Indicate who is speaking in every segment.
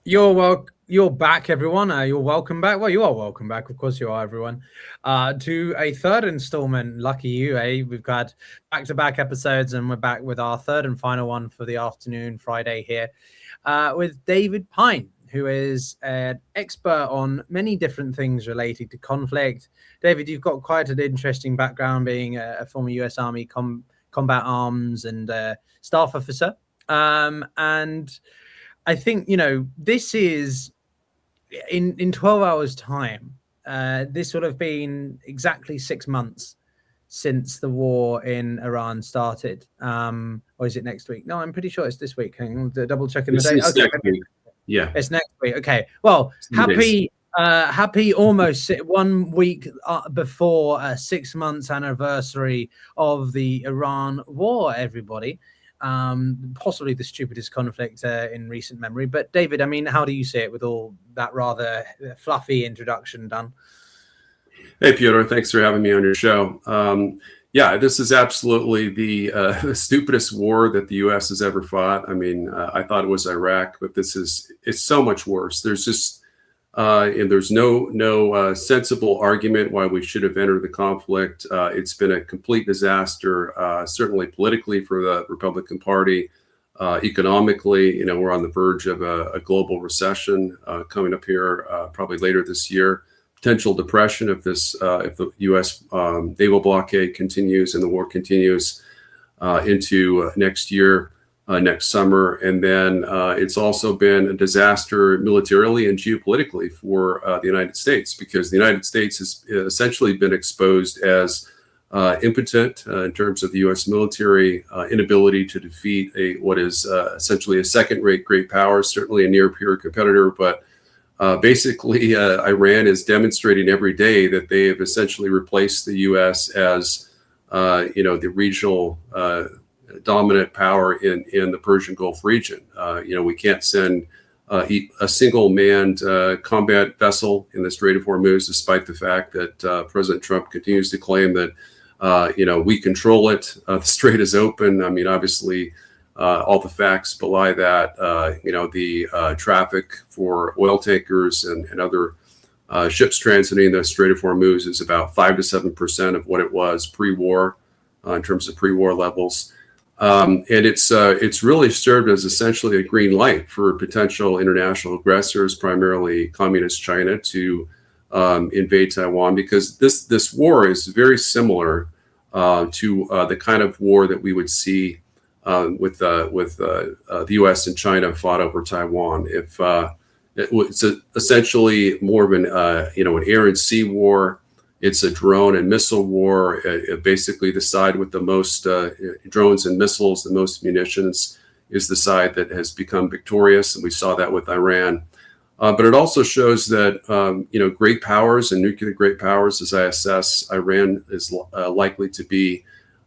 Speaker 1: You're back, everyone. You're welcome back. Well, you are welcome back. Of course, you are, everyone. To a third installment. Lucky you, eh? We've got back-to-back episodes, and we're back with our third and final one for the afternoon Friday here, with David Pyne, who is an expert on many different things related to conflict. David, you've got quite an interesting background, being a former U.S. Army combat arms and staff officer, and I think, this is in 12 hours time. This would have been exactly 6 months since the war in Iran started. Or is it next week? No, I'm pretty sure it's this week. Hang on, double checking the date.
Speaker 2: It's
Speaker 1: Okay,
Speaker 2: next week. Yeah,
Speaker 1: it's next week. Okay. Well, happy almost 1 week before a 6 months anniversary of the Iran war, everybody. Possibly the stupidest conflict in recent memory. But David, I mean, how do you see it with all that rather fluffy introduction done?
Speaker 2: Hey, Pyotr, thanks for having me on your show. Yeah, this is absolutely the stupidest war that the U.S. has ever fought. I mean, I thought it was Iraq, but it's so much worse. There's no sensible argument why we should have entered the conflict. It's been a complete disaster, certainly politically for the Republican Party. Economically, we're on the verge of a global recession coming up here probably later this year. Potential depression if the U.S. Naval blockade continues and the war continues into next year, next summer. And then it's also been a disaster militarily and geopolitically for the United States, because the United States has essentially been exposed as impotent in terms of the U.S. military inability to defeat what is essentially a second-rate great power, certainly a near-peer competitor, but basically, Iran is demonstrating every day that they have essentially replaced the U.S. as, the regional dominant power in the Persian Gulf region. We can't send a single manned combat vessel in the Strait of Hormuz, despite the fact that President Trump continues to claim that, we control it. The strait is open. I mean, obviously, all the facts belie that. The traffic for oil tankers and other ships transiting the Strait of Hormuz is about 5 to 7% of what it was pre-war in terms of pre-war levels. And it's really served as essentially a green light for potential international aggressors, primarily communist China, to invade Taiwan, because this war is very similar to the kind of war that we would see with the U.S. and China fought over Taiwan. It's essentially more of an air and sea war. It's a drone and missile war. Basically, the side with the most drones and missiles, the most munitions, is the side that has become victorious, and we saw that with Iran. But it also shows that great powers and nuclear great powers, as I assess Iran is likely to be,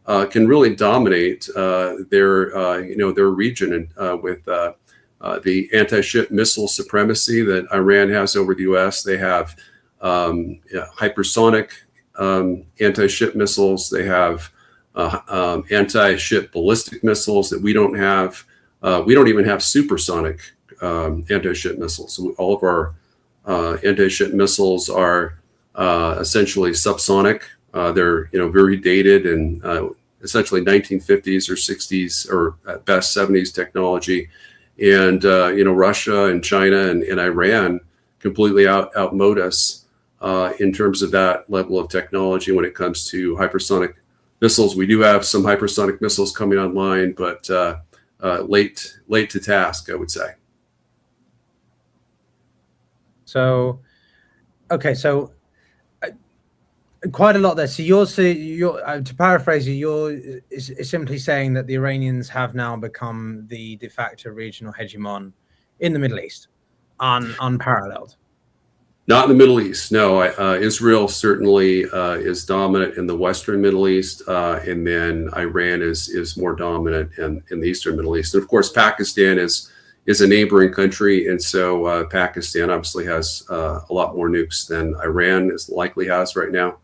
Speaker 2: can really dominate their region, and with the anti-ship missile supremacy that Iran has over the U.S. They have hypersonic anti-ship missiles. They have anti-ship ballistic missiles that we don't have. We don't even have supersonic anti-ship missiles. So all of our anti-ship missiles are essentially subsonic. They're very dated and essentially 1950s or 60s or at best 70s technology. And Russia and China and Iran completely outmode us in terms of that level of technology when it comes to hypersonic missiles. We do have some hypersonic missiles coming online, but late to task, I would say.
Speaker 1: So, okay, so quite a lot there. So you're to paraphrase you're simply saying that the Iranians have now become the de facto regional hegemon in the Middle East, unparalleled.
Speaker 2: Not in the Middle East, no. Israel certainly is dominant in the Western Middle East, and then Iran is more dominant in the Eastern Middle East. And of course, Pakistan is a neighboring country, and so Pakistan obviously has a lot more nukes than Iran likely has right now.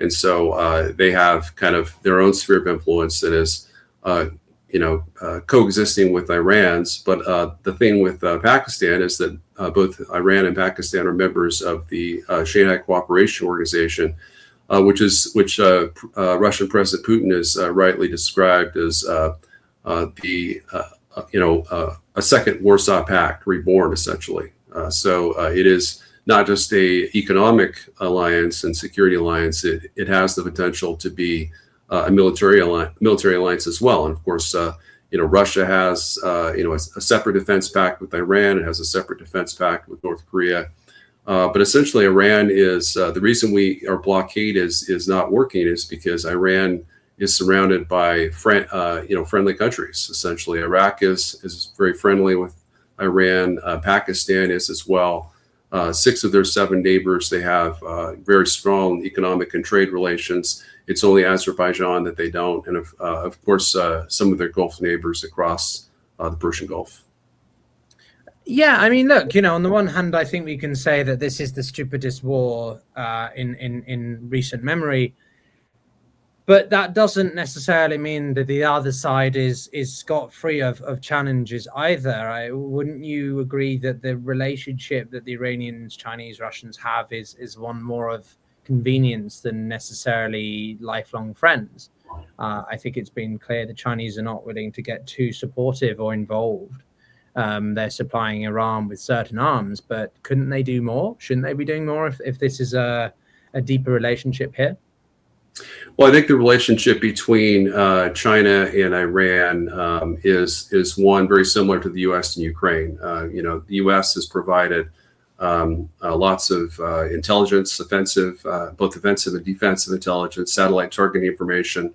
Speaker 2: And so they have kind of their own sphere of influence that is, coexisting with Iran's. But the thing with Pakistan is that both Iran and Pakistan are members of the Shanghai Cooperation Organization, which Russian President Putin has rightly described as a second Warsaw Pact reborn, essentially. So it is not just a economic alliance and security alliance. It has the potential to be a military alliance as well. And of course, Russia has a separate defense pact with Iran. It has a separate defense pact with North Korea. But essentially, Iran is the reason our blockade is not working is because Iran is surrounded by friendly countries. Essentially, Iraq is very friendly with Iran. Pakistan is as well. 6 of their 7 neighbors, they have very strong economic and trade relations. It's only Azerbaijan that they don't, and of course some of their Gulf neighbors across the Persian Gulf.
Speaker 1: Yeah, I mean, look, on the one hand, I think we can say that this is the stupidest war in recent memory. But that doesn't necessarily mean that the other side is scot-free of challenges either. Wouldn't you agree that the relationship that the Iranians, Chinese, Russians have is one more of convenience than necessarily lifelong friends? I think it's been clear the Chinese are not willing to get too supportive or involved. They're supplying Iran with certain arms, but couldn't they do more? Shouldn't they be doing more if this is a deeper relationship here?
Speaker 2: Well, I think the relationship between China and Iran is one very similar to the U.S. and Ukraine. The U.S. has provided lots of intelligence, both offensive and defensive intelligence, satellite targeting information.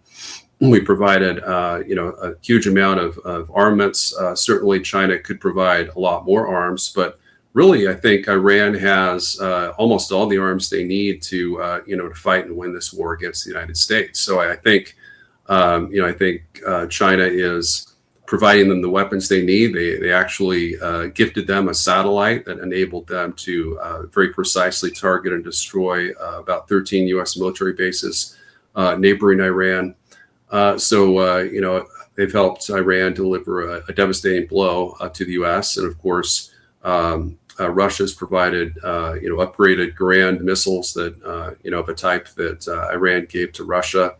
Speaker 2: We provided, a huge amount of armaments. Certainly, China could provide a lot more arms, but really, I think Iran has almost all the arms they need to fight and win this war against the United States. So I think, China is providing them the weapons they need. They actually gifted them a satellite that enabled them to very precisely target and destroy about 13 U.S. military bases neighboring Iran. They've helped Iran deliver a devastating blow to the U.S. And of course, Russia's provided, upgraded Garand missiles that, of a type that Iran gave to Russia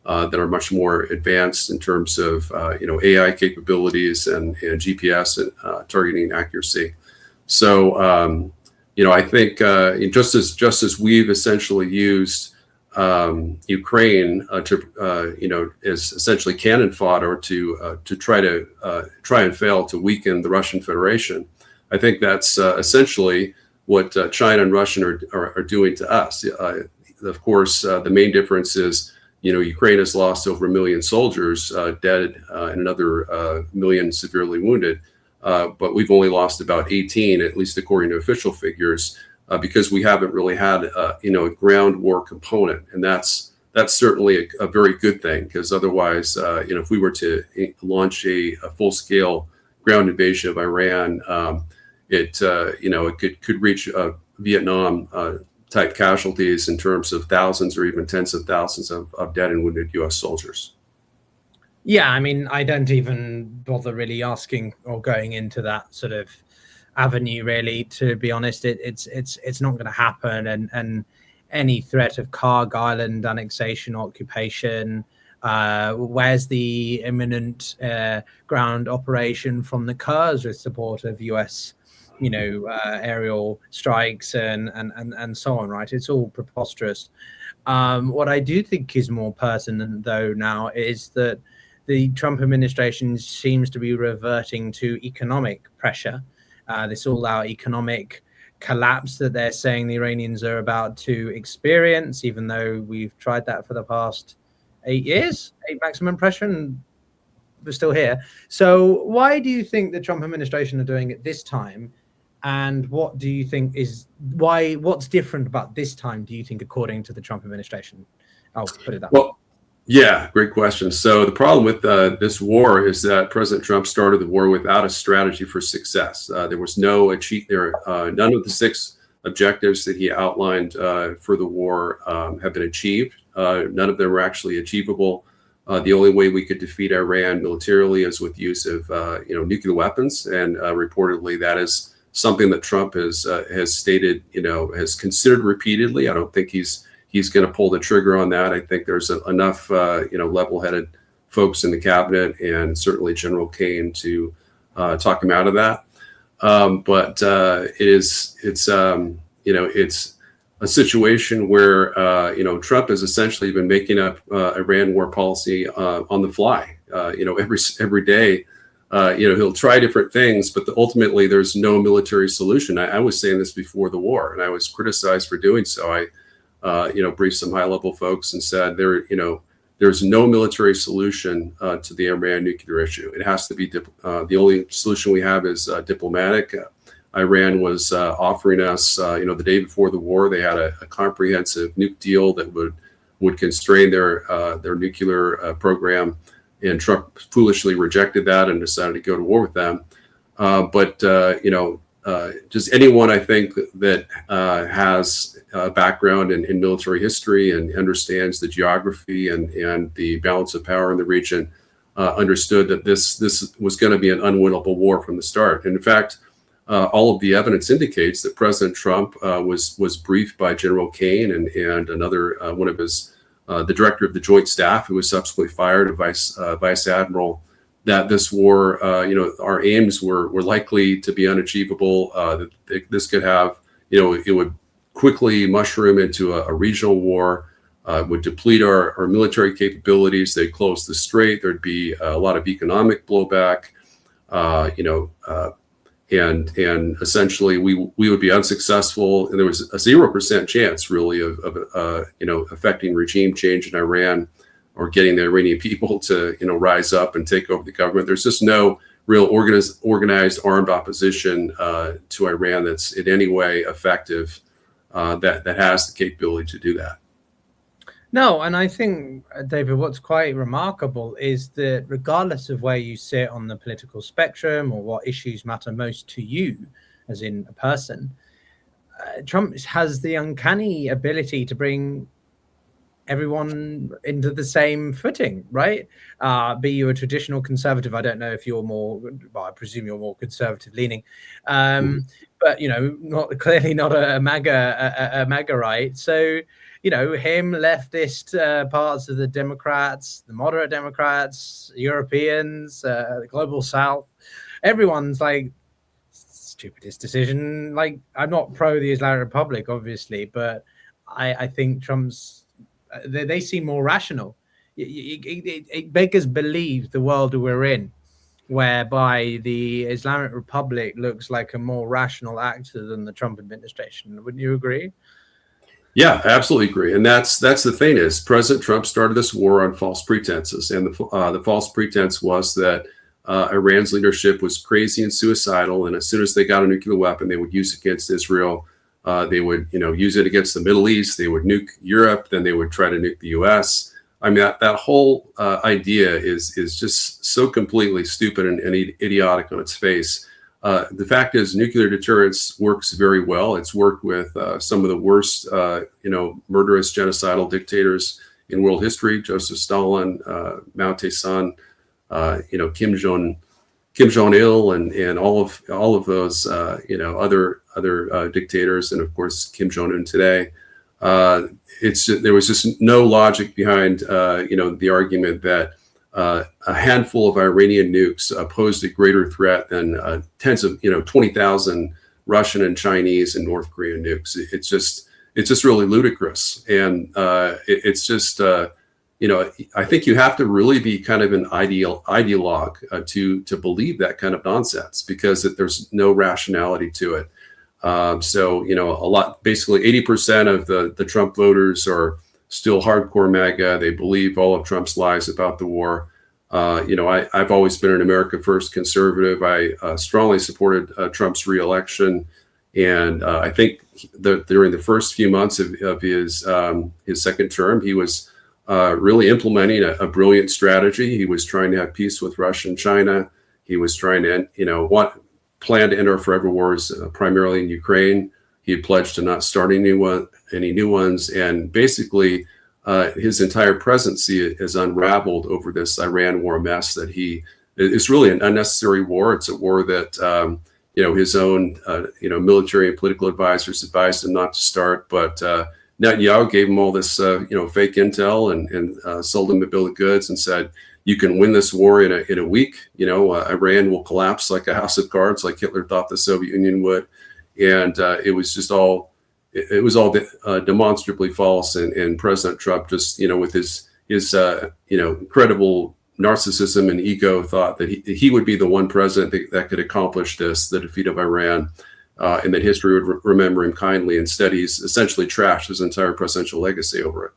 Speaker 2: that are much more advanced in terms of, AI capabilities and GPS and targeting accuracy. So, I think just as we've essentially used Ukraine as essentially cannon fodder to try and fail to weaken the Russian Federation. I think that's essentially what China and Russia are doing to us. Of course, the main difference is, Ukraine has lost over 1 million soldiers dead and another million severely wounded. But we've only lost about 18, at least according to official figures, because we haven't really had a ground war component. And that's certainly a very good thing, because otherwise, if we were to launch a full-scale ground invasion of Iran, it could reach Vietnam type casualties in terms of thousands or even tens of thousands of dead and wounded U.S. soldiers.
Speaker 1: Yeah, I mean, I don't even bother really asking or going into that sort of avenue, really. To be honest, it's not going to happen, and any threat of Karg Island annexation, occupation. Where's the imminent ground operation from the Kurds with support of US, aerial strikes and so on, right? It's all preposterous. What I do think is more pertinent, though, now is that the Trump administration seems to be reverting to economic pressure, this all-out economic collapse that they're saying the Iranians are about to experience, even though we've tried that for the past 8 years, 8 maximum pressure, and we're still here. So why do you think the Trump administration are doing it this time? And what do you think what's different about this time, do you think, according to the Trump administration? I'll put it that way.
Speaker 2: Well, yeah, great question. So the problem with this war is that President Trump started the war without a strategy for success. There was none of the 6 objectives that he outlined for the war have been achieved. None of them were actually achievable the only way we could defeat Iran militarily is with use of nuclear weapons, and reportedly that is something that Trump has stated, has considered repeatedly. I don't think he's going to pull the trigger on that. I think there's enough level-headed folks in the cabinet and certainly General Kane to talk him out of that. But it's a situation where Trump has essentially been making up Iran war policy on the fly. Every day, he'll try different things, but ultimately there's no military solution. I was saying this before the war, and I was criticized for doing so. I briefed some high-level folks and said there's no military solution to the Iran nuclear issue. It has to be the only solution we have is diplomatic. Iran was offering us, the day before the war, they had a comprehensive nuke deal that would constrain their nuclear program, and Trump foolishly rejected that and decided to go to war with them. But just anyone, I think, that has a background in military history and understands the geography and the balance of power in the region understood that this was going to be an unwinnable war from the start. And in fact, all of the evidence indicates that President Trump was briefed by General Kane and another one of his, the director of the Joint Staff, who was subsequently fired, a vice admiral, that this war, our aims were likely to be unachievable. That this could have, it would quickly mushroom into a regional war, would deplete our military capabilities. They'd close the strait. There'd be a lot of economic blowback, and essentially we would be unsuccessful. And there was a 0% chance really of affecting regime change in Iran or getting the Iranian people to rise up and take over the government. There's just no real organized armed opposition to Iran that's in any way effective that has the capability to do that.
Speaker 1: No, and I think, David, what's quite remarkable is that regardless of where you sit on the political spectrum or what issues matter most to you, as in a person, Trump has the uncanny ability to bring everyone into the same footing, right? Be you a traditional conservative, I don't know if you're more, well, I presume you're more conservative leaning, but clearly not a MAGA right. So him, leftist parts of the Democrats, the moderate Democrats, Europeans, the global South, everyone's like, stupidest decision. Like, I'm not pro the Islamic Republic, obviously, but I think Trump's, they seem more rational. It beggars believe the world we're in, whereby the Islamic Republic looks like a more rational actor than the Trump administration. Wouldn't you agree?
Speaker 2: Yeah, absolutely agree. And that's the thing is President Trump started this war on false pretenses. And the false pretense was that Iran's leadership was crazy and suicidal. And as soon as they got a nuclear weapon, they would use it against Israel. They would, use it against the Middle East. They would nuke Europe. Then they would try to nuke the U.S. I mean, that whole idea is just so completely stupid and idiotic on its face. The fact is, nuclear deterrence works very well. It's worked with some of the worst, murderous, genocidal dictators in world history: Joseph Stalin, Mao Tse-tung, Kim Jong-il, and all of those, other dictators, and of course Kim Jong-un today. There was just no logic behind, the argument that a handful of Iranian nukes posed a greater threat than tens of, 20,000 Russian and Chinese and North Korean nukes. It's just really ludicrous. And it's just, I think you have to really be kind of an ideologue to believe that kind of nonsense, because there's no rationality to it. Basically 80% of the Trump voters are still hardcore MAGA. They believe all of Trump's lies about the war. I've always been an America First conservative. I strongly supported Trump's reelection. And I think during the first few months of his second term, he was really implementing a brilliant strategy. He was trying to have peace with Russia and China. He was trying to, plan to end our forever wars, primarily in Ukraine. He had pledged to not start any new ones. And basically, his entire presidency is unraveled over this Iran war mess that it's really an unnecessary war. It's a war that, his own, military and political advisors advised him not to start. But Netanyahu gave him all this, fake intel and sold him a bill of goods and said, you can win this war in a week. Iran will collapse like a house of cards, like Hitler thought the Soviet Union would. And it was just all demonstrably false. And President Trump just, with his incredible narcissism and ego, thought that he would be the one president that could accomplish this, the defeat of Iran, and that history would remember him kindly. Instead, he's essentially trashed his entire presidential legacy over it.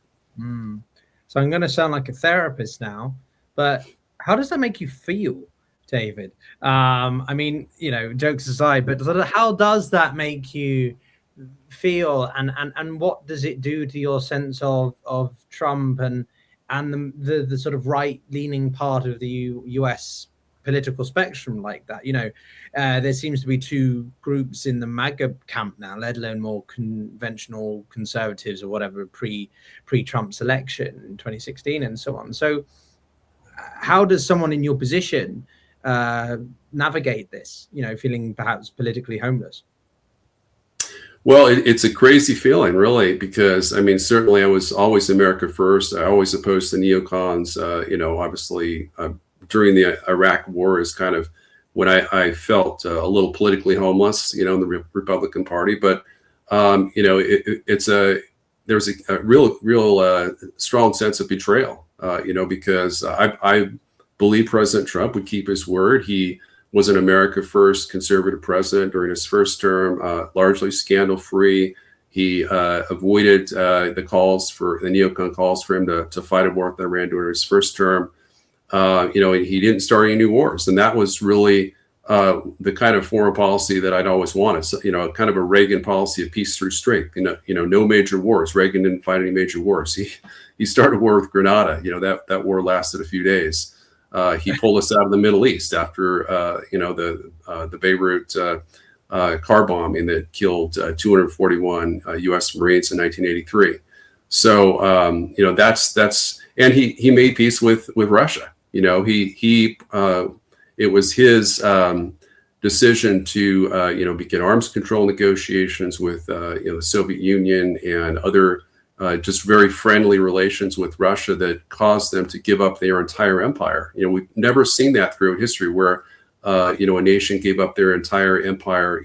Speaker 1: So I'm going to sound like a therapist now, but how does that make you feel, David? I mean, jokes aside, but how does that make you feel, and what does it do to your sense of Trump and the sort of right-leaning part of the US political spectrum like that? There seems to be two groups in the MAGA camp now, let alone more conventional conservatives or whatever pre-Trump's election in 2016 and so on. So how does someone in your position navigate this, feeling perhaps politically homeless?
Speaker 2: Well, it's a crazy feeling, really, because, certainly I was always America first. I always opposed the neocons. Obviously, during the Iraq war is kind of when I felt a little politically homeless, in the Republican Party. But, there's a real strong sense of betrayal, because I believe President Trump would keep his word. He was an America first conservative president during his first term, largely scandal free. He avoided the neocon calls for him to fight a war with Iran during his first term. He didn't start any new wars, and that was really the kind of foreign policy that I'd always wanted. So, kind of a Reagan policy of peace through strength. No major wars. Reagan didn't fight any major wars. He started a war with Grenada. That war lasted a few days. He pulled us out of the Middle East after, the Beirut car bombing that killed 241 U.S. Marines in 1983. So, and he made peace with Russia. It was his decision to, begin arms control negotiations with, the Soviet Union and other just very friendly relations with Russia that caused them to give up their entire empire. We've never seen that throughout history where, a nation gave up their entire empire,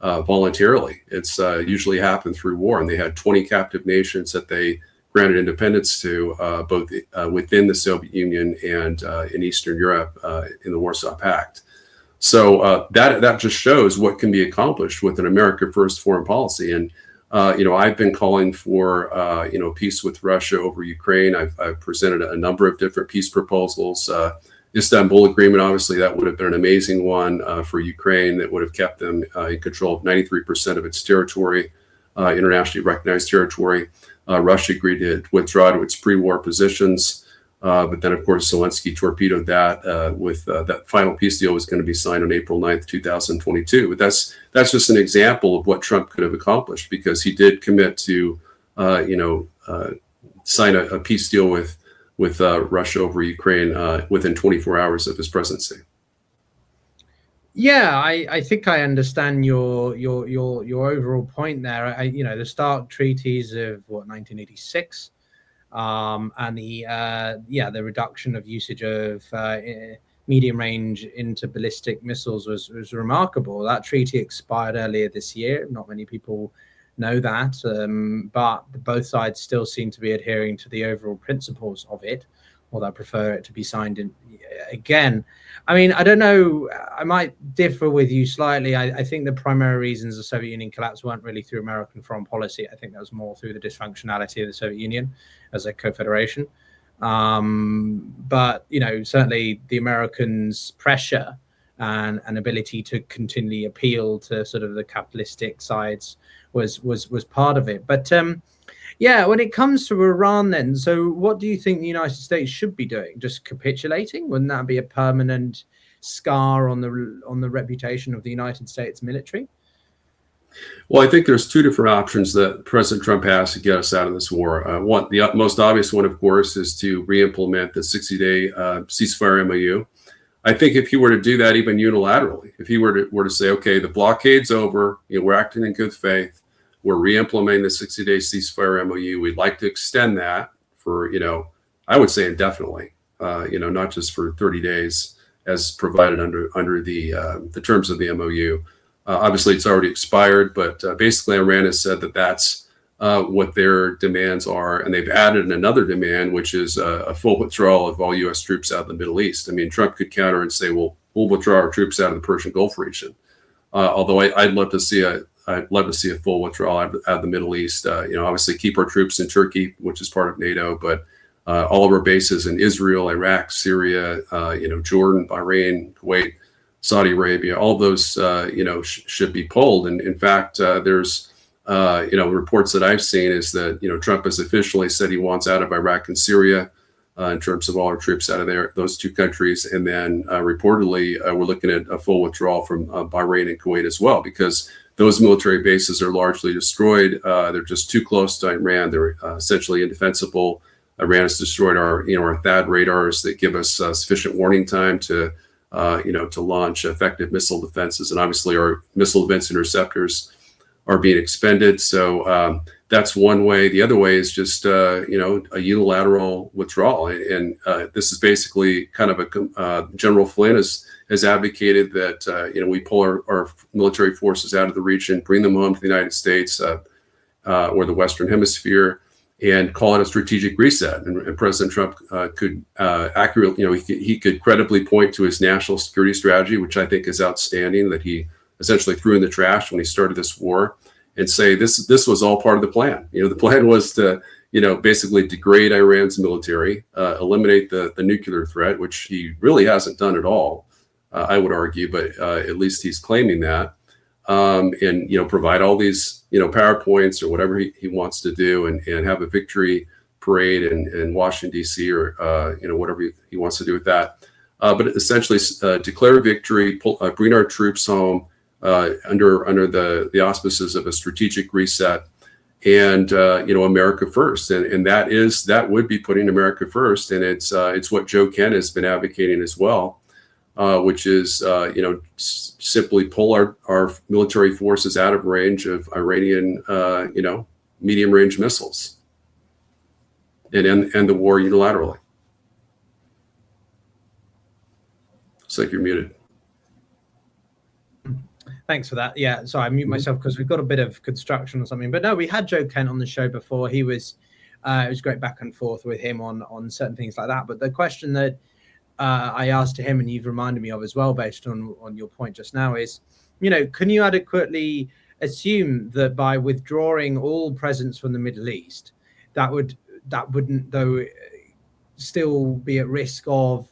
Speaker 2: voluntarily. It's usually happened through war, and they had 20 captive nations that they granted independence to, both within the Soviet Union and in Eastern Europe in the Warsaw Pact. So that just shows what can be accomplished with an America first foreign policy. And I've been calling for, peace with Russia over Ukraine. I've presented a number of different peace proposals. Istanbul Agreement, obviously, that would have been an amazing one for Ukraine that would have kept them in control of 93% of its territory, internationally recognized territory. Russia agreed to withdraw to its pre-war positions. But then, of course, Zelensky torpedoed that with that final peace deal was going to be signed on April 9th, 2022. But that's just an example of what Trump could have accomplished, because he did commit to, sign a peace deal with Russia over Ukraine within 24 hours of his presidency.
Speaker 1: Yeah, I think I understand your overall point there. The START treaties of 1986. And the reduction of usage of medium range interballistic missiles was remarkable. That treaty expired earlier this year. Not many people know that, but both sides still seem to be adhering to the overall principles of it, although I prefer it to be signed in again. I don't know. I might differ with you slightly. I think the primary reasons the Soviet Union collapsed weren't really through American foreign policy. I think that was more through the dysfunctionality of the Soviet Union as a confederation. But certainly the Americans' pressure and ability to continually appeal to sort of the capitalistic sides was part of it. But when it comes to Iran, then, so what do you think the United States should be doing? Just capitulating? Wouldn't that be a permanent scar on the reputation of the United States military?
Speaker 2: Well, I think there's two different options that President Trump has to get us out of this war. The most obvious one, of course, is to re-implement the 60-day ceasefire MOU. I think if he were to do that even unilaterally, if he were to say, okay, the blockade's over, we're acting in good faith, we're re-implementing the 60-day ceasefire MOU, we'd like to extend that for, I would say indefinitely, not just for 30 days as provided under the terms of the MOU. Obviously, it's already expired, but basically Iran has said that that's what their demands are. And they've added another demand, which is a full withdrawal of all U.S. troops out of the Middle East. I mean, Trump could counter and say, well, we'll withdraw our troops out of the Persian Gulf region. Although I'd love to see a full withdrawal out of the Middle East. Obviously keep our troops in Turkey, which is part of NATO, but all of our bases in Israel, Iraq, Syria, Jordan, Bahrain, Kuwait, Saudi Arabia, all those, should be pulled. And in fact, there's, reports that I've seen is that, Trump has officially said he wants out of Iraq and Syria in terms of all our troops out of those two countries. And then reportedly, we're looking at a full withdrawal from Bahrain and Kuwait as well, because those military bases are largely destroyed. They're just too close to Iran. They're essentially indefensible. Iran has destroyed our THAAD radars that give us sufficient warning time to launch effective missile defenses. And obviously our missile defense interceptors are being expended. So that's one way. The other way is just, a unilateral withdrawal. And this is basically kind of General Flynn has advocated that, we pull our military forces out of the region, bring them home to the United States or the Western Hemisphere, and call it a strategic reset. And President Trump could accurately, he could credibly point to his national security strategy, which I think is outstanding, that he essentially threw in the trash when he started this war, and say this was all part of the plan. The plan was to, basically degrade Iran's military, eliminate the nuclear threat, which he really hasn't done at all, I would argue, but at least he's claiming that. And provide all these PowerPoints or whatever he wants to do, and have a victory parade in Washington D.C. or whatever he wants to do with that. But essentially declare victory, bring our troops home under the auspices of a strategic reset, and America first, and that would be putting America first, and it's what Joe Kent has been advocating as well. Which is, simply pull our military forces out of range of Iranian, medium range missiles, and end the war unilaterally. Looks like you're muted.
Speaker 1: Thanks for that. Yeah, sorry, I mute myself because we've got a bit of construction or something. But no, we had Joe Kent on the show before. He was, it was great back and forth with him on certain things like that. But the question that I asked to him, and you've reminded me of as well, based on your point just now, is, can you adequately assume that by withdrawing all presence from the Middle East, that wouldn't though still be at risk of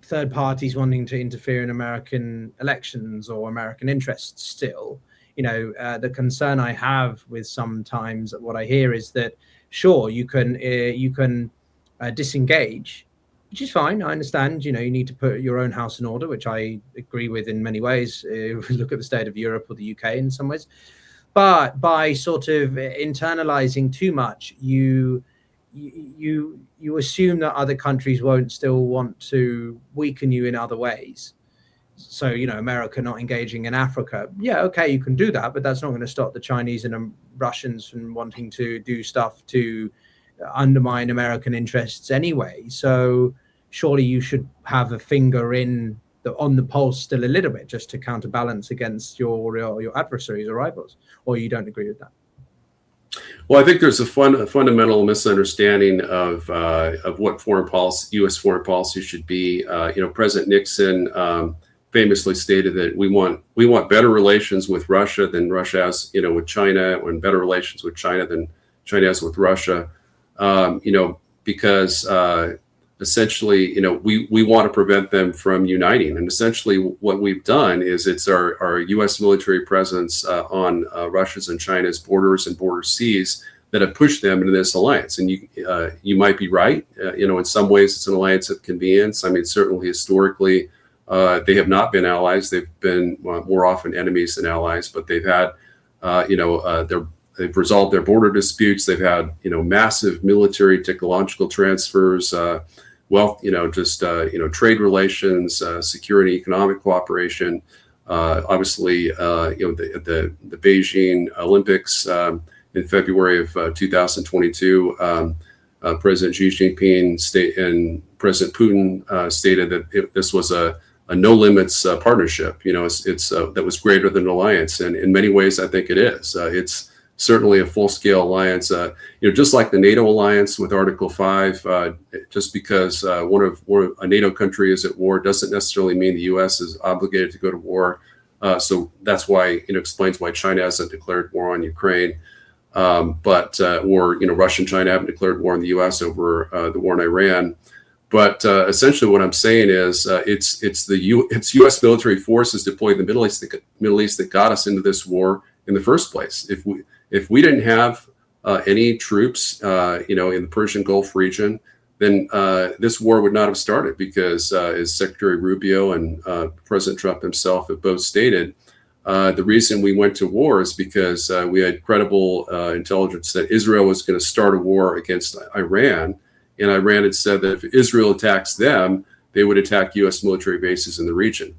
Speaker 1: third parties wanting to interfere in American elections or American interests still? The concern I have with sometimes what I hear is that, sure, you can disengage, which is fine. I understand, you need to put your own house in order, which I agree with in many ways. If we look at the state of Europe or the UK in some ways. But by sort of internalizing too much, you assume that other countries won't still want to weaken you in other ways. So, America not engaging in Africa. Yeah, okay, you can do that, but that's not going to stop the Chinese and Russians from wanting to do stuff to undermine American interests anyway. So surely you should have a finger on the pulse still a little bit, just to counterbalance against your adversaries or rivals. Or you don't agree with that?
Speaker 2: Well, I think there's a fundamental misunderstanding of what U.S. foreign policy should be. President Nixon famously stated that we want better relations with Russia than Russia has, with China, and better relations with China than China has with Russia. Because essentially, we want to prevent them from uniting. And essentially what we've done is it's our U.S. military presence on Russia's and China's borders and border seas that have pushed them into this alliance. And you might be right. In some ways it's an alliance of convenience. I mean, certainly historically, they have not been allies. They've been more often enemies than allies, but they've had They've resolved their border disputes. They've had massive military technological transfers, wealth, trade relations, security, economic cooperation. Obviously, the Beijing Olympics in February of 2022, President Xi Jinping and President Putin stated that this was a no limits partnership. It's that was greater than an alliance, and in many ways, I think it is. It's certainly a full scale alliance. Just like the NATO alliance with Article 5, just because a NATO country is at war doesn't necessarily mean the U.S. is obligated to go to war. So that's why it explains why China hasn't declared war on Ukraine. Russia and China haven't declared war on the U.S. over the war in Iran. But essentially, what I'm saying is it's U.S. military forces deployed in the Middle East that got us into this war in the first place. If we didn't have any troops, in the Persian Gulf region, then this war would not have started, because as Secretary Rubio and President Trump himself have both stated, the reason we went to war is because we had credible intelligence that Israel was going to start a war against Iran. And Iran had said that if Israel attacks them, they would attack U.S. military bases in the region.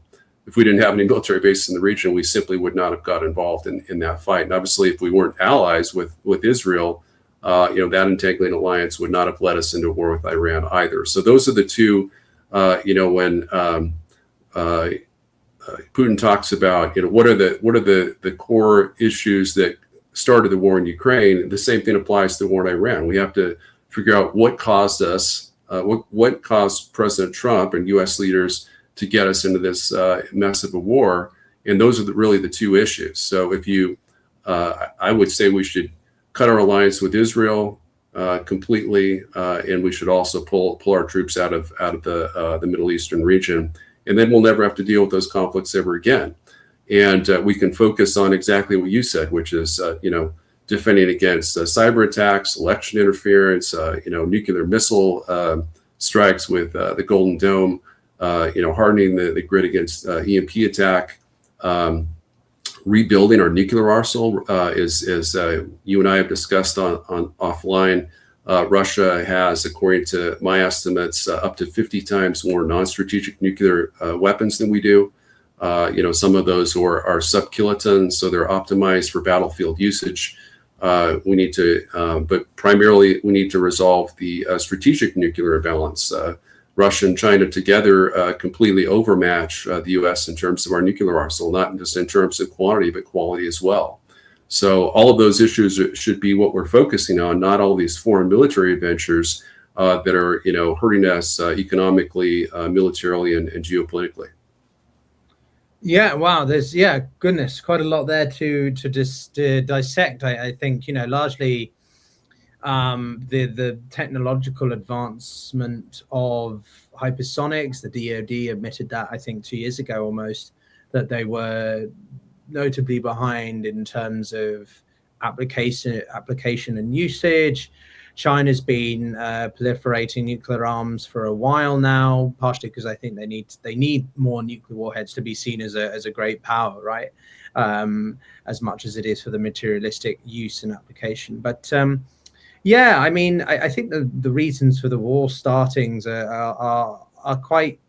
Speaker 2: If we didn't have any military bases in the region, we simply would not have got involved in that fight. And obviously, if we weren't allies with Israel, that entangling alliance would not have led us into war with Iran either. So those are the two, when Putin talks about, what are the core issues that started the war in Ukraine, the same thing applies to the war in Iran. We have to figure out what caused us, what caused President Trump and U.S. leaders to get us into this mess of a war. And those are really the two issues. So I would say we should cut our alliance with Israel completely, and we should also pull our troops out of the Middle Eastern region. And then we'll never have to deal with those conflicts ever again. And we can focus on exactly what you said, which is, defending against cyber attacks, election interference, nuclear missile strikes with the Golden Dome, hardening the grid against EMP attack, rebuilding our nuclear arsenal, as you and I have discussed on offline. Russia has, according to my estimates, up to 50 times more non-strategic nuclear weapons than we do. Some of those are sub-kilotons, so they're optimized for battlefield usage. We need to, but primarily we need to resolve the strategic nuclear balance. Russia and China together completely overmatch the U.S. in terms of our nuclear arsenal, not just in terms of quantity, but quality as well. So all of those issues should be what we're focusing on, not all these foreign military adventures that are, hurting us economically, militarily, and geopolitically.
Speaker 1: Yeah, wow. There's goodness, quite a lot there to dissect. I think largely the technological advancement of hypersonics. The DoD admitted that, I think, 2 years ago almost, that they were notably behind in terms of application and usage. China's been proliferating nuclear arms for a while now, partially because I think they need more nuclear warheads to be seen as a great power, right? As much as it is for the materialistic use and application. But I think the reasons for the war startings are quite,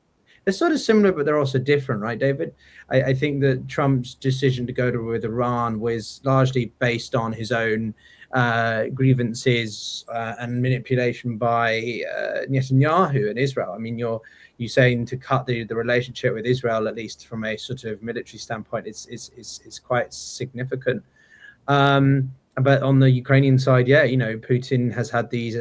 Speaker 1: they're sort of similar, but they're also different, right, David? I think that Trump's decision to go with Iran was largely based on his own grievances and manipulation by Netanyahu and Israel. I mean, you're saying to cut the relationship with Israel, at least from a sort of military standpoint, is quite significant. But on the Ukrainian side, Putin has had these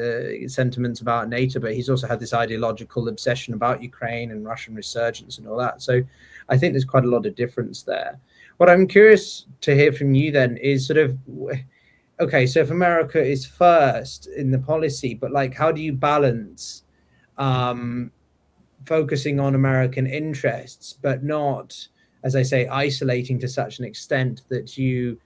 Speaker 1: sentiments about NATO, but he's also had this ideological obsession about Ukraine and Russian resurgence and all that. So I think there's quite a lot of difference there. What I'm curious to hear from you then is sort of, okay, so if America is first in the policy, but how do you balance focusing on American interests, but not, as I say, isolating to such an extent that you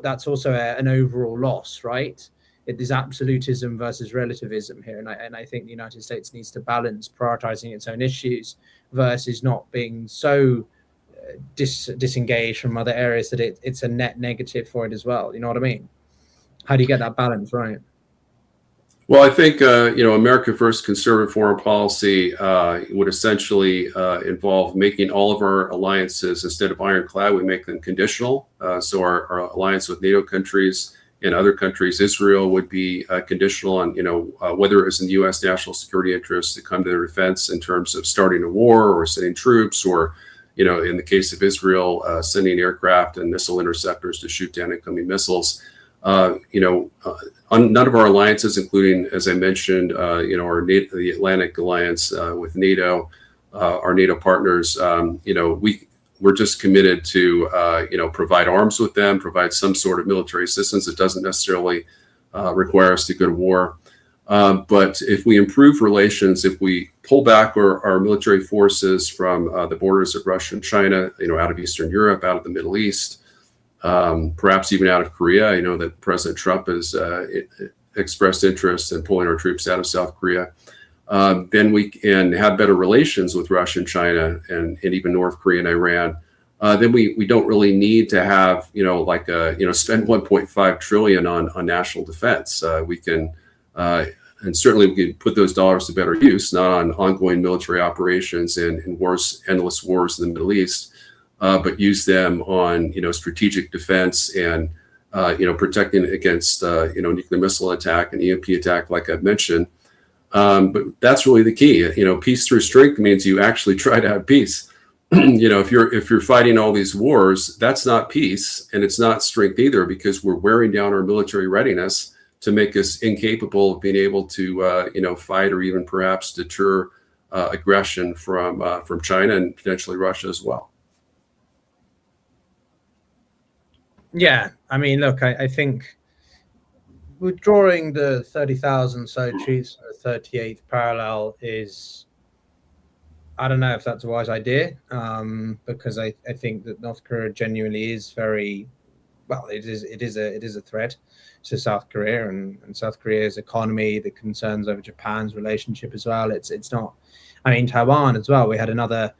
Speaker 1: that's also an overall loss, right? It is absolutism versus relativism here, and I think the United States needs to balance prioritizing its own issues versus not being so disengage from other areas, that it's a net negative for it as well. You know what I mean? How do you get that balance right?
Speaker 2: Well, I think America First conservative foreign policy would essentially involve making all of our alliances, instead of ironclad, we make them conditional. So our alliance with NATO countries and other countries, Israel, would be conditional on whether it was in the U.S. national security interest to come to their defense in terms of starting a war or sending troops, or in the case of Israel, sending aircraft and missile interceptors to shoot down incoming missiles. None of our alliances, including, as I mentioned, the Atlantic Alliance with NATO, our NATO partners, we're just committed to, provide arms with them, provide some sort of military assistance. It doesn't necessarily require us to go to war. But if we improve relations, if we pull back our military forces from the borders of Russia and China, out of Eastern Europe, out of the Middle East, perhaps even out of Korea. I know that President Trump has expressed interest in pulling our troops out of South Korea. Then we can have better relations with Russia and China and even North Korea and Iran. Then we don't really need to have, spend 1.5 trillion on national defense. We can, and certainly we can put those dollars to better use, not on ongoing military operations and wars, endless wars in the Middle East, but use them on, strategic defense and, protecting against, nuclear missile attack and EMP attack, like I've mentioned. But that's really the key. Peace through strength means you actually try to have peace. If you're fighting all these wars, that's not peace, and it's not strength either, because we're wearing down our military readiness to make us incapable of being able to, fight or even perhaps deter aggression from China and potentially Russia as well.
Speaker 1: Yeah, I mean, look, I think withdrawing the 30,000 so troops from the 38th parallel is, I don't know if that's a wise idea, because I think that North Korea genuinely is very, well, it is a threat to South Korea and South Korea's economy, the concerns over Japan's relationship as well. It's not, I mean, Taiwan as well. We had another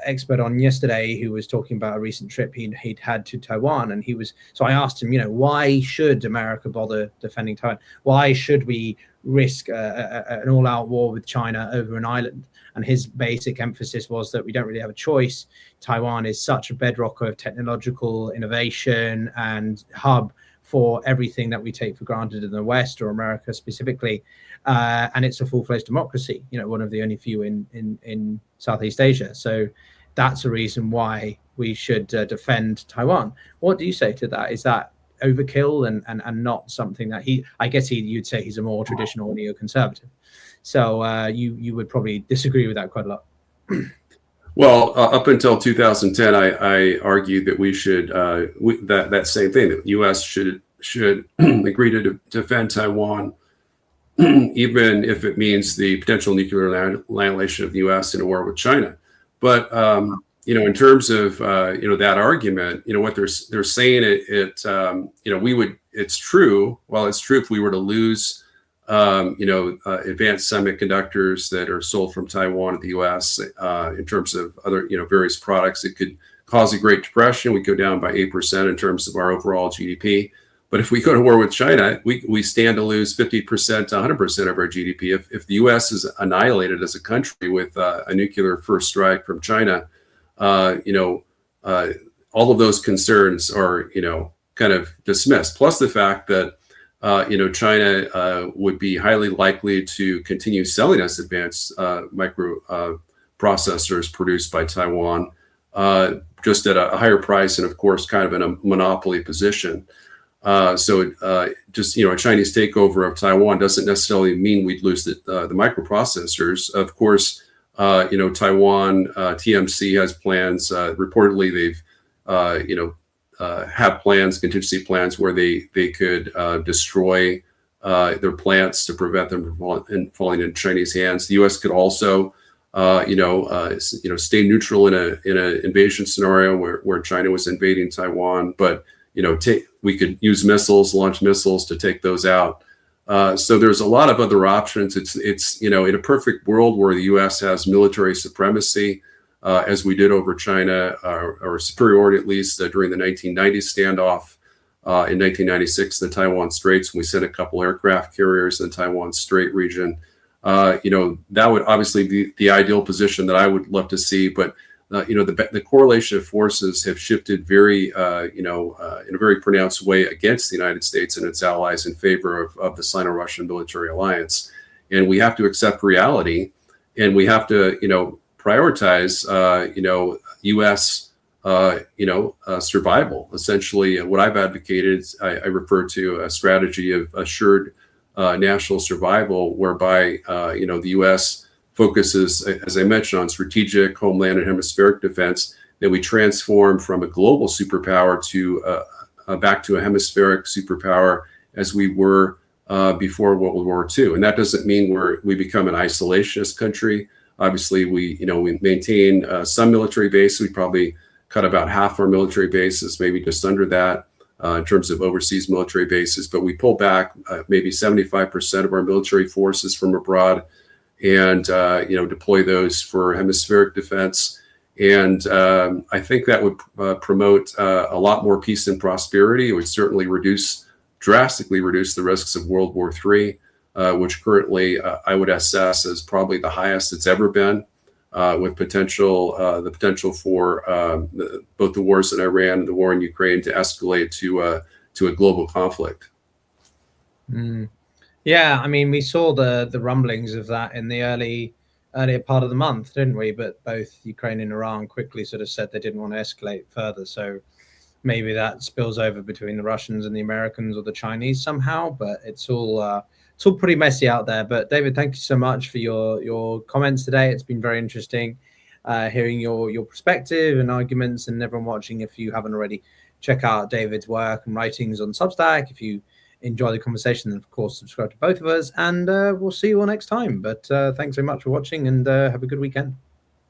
Speaker 1: expert on yesterday who was talking about a recent trip he'd had to Taiwan, and so I asked him, why should America bother defending Taiwan? Why should we risk an all-out war with China over an island? And his basic emphasis was that we don't really have a choice. Taiwan is such a bedrock of technological innovation and hub for everything that we take for granted in the West, or America specifically, and it's a full-fledged democracy. One of the only few in Southeast Asia. So that's a reason why we should defend Taiwan. What do you say to that? Is that overkill and not something that you'd say he's a more traditional neoconservative? So you would probably disagree with that quite a lot.
Speaker 2: Well, up until 2010, I argued that we should that same thing, that the U.S. should agree to defend Taiwan, even if it means the potential nuclear annihilation of the U.S. in a war with China. But in terms of that argument, what they're saying, it's true. Well, it's true if we were to lose advanced semiconductors that are sold from Taiwan to the U.S. In terms of other, various products, it could cause a Great Depression. We go down by 8% in terms of our overall GDP. But if we go to war with China, we stand to lose 50% to 100% of our GDP. If the U.S. is annihilated as a country with a nuclear first strike from China, all of those concerns are, kind of dismissed. Plus the fact that China would be highly likely to continue selling us advanced microprocessors produced by Taiwan, just at a higher price, and of course, kind of in a monopoly position. So a Chinese takeover of Taiwan doesn't necessarily mean we'd lose the microprocessors. Of course, Taiwan TMC has plans. Reportedly, they've have plans, contingency plans, where they could destroy their plants to prevent them from falling into Chinese hands. The U.S. could also, stay neutral in an invasion scenario where China was invading Taiwan, but we could use missiles, launch missiles to take those out. So there's a lot of other options. It's in a perfect world where the U.S. has military supremacy, as we did over China, or superiority at least during the 1990s standoff. In 1996, the Taiwan Straits, when we sent a couple aircraft carriers in the Taiwan Strait region. That would obviously be the ideal position that I would love to see. But the correlation of forces have shifted very, in a very pronounced way against the United States and its allies in favor of the Sino-Russian military alliance. And we have to accept reality, and we have to, prioritize, U.S. Survival. Essentially, what I've advocated, I refer to a strategy of assured national survival, whereby the U.S. focuses, as I mentioned, on strategic, homeland, and hemispheric defense. That we transform from a global superpower to back to a hemispheric superpower as we were before World War II. And that doesn't mean we become an isolationist country. Obviously, we maintain some military bases. We probably cut about half our military bases, maybe just under that, in terms of overseas military bases. But we pull back maybe 75% of our military forces from abroad, and deploy those for hemispheric defense. And I think that would promote a lot more peace and prosperity. It would certainly drastically reduce the risks of World War III. Which currently I would assess as probably the highest it's ever been, with the potential for both the wars in Iran and the war in Ukraine to escalate to a global conflict.
Speaker 1: Yeah, I mean, we saw the rumblings of that in the earlier part of the month, didn't we? But both Ukraine and Iran quickly sort of said they didn't want to escalate further. So maybe that spills over between the Russians and the Americans or the Chinese somehow. But it's all pretty messy out there. But David, thank you so much for your comments today. It's been very interesting hearing your perspective and arguments. And everyone watching, if you haven't already, check out David's work and writings on Substack. If you enjoy the conversation, then of course subscribe to both of us, and we'll see you all next time. But thanks so much for watching, and have a good weekend.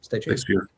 Speaker 1: Stay tuned.
Speaker 2: Thanks, Peter.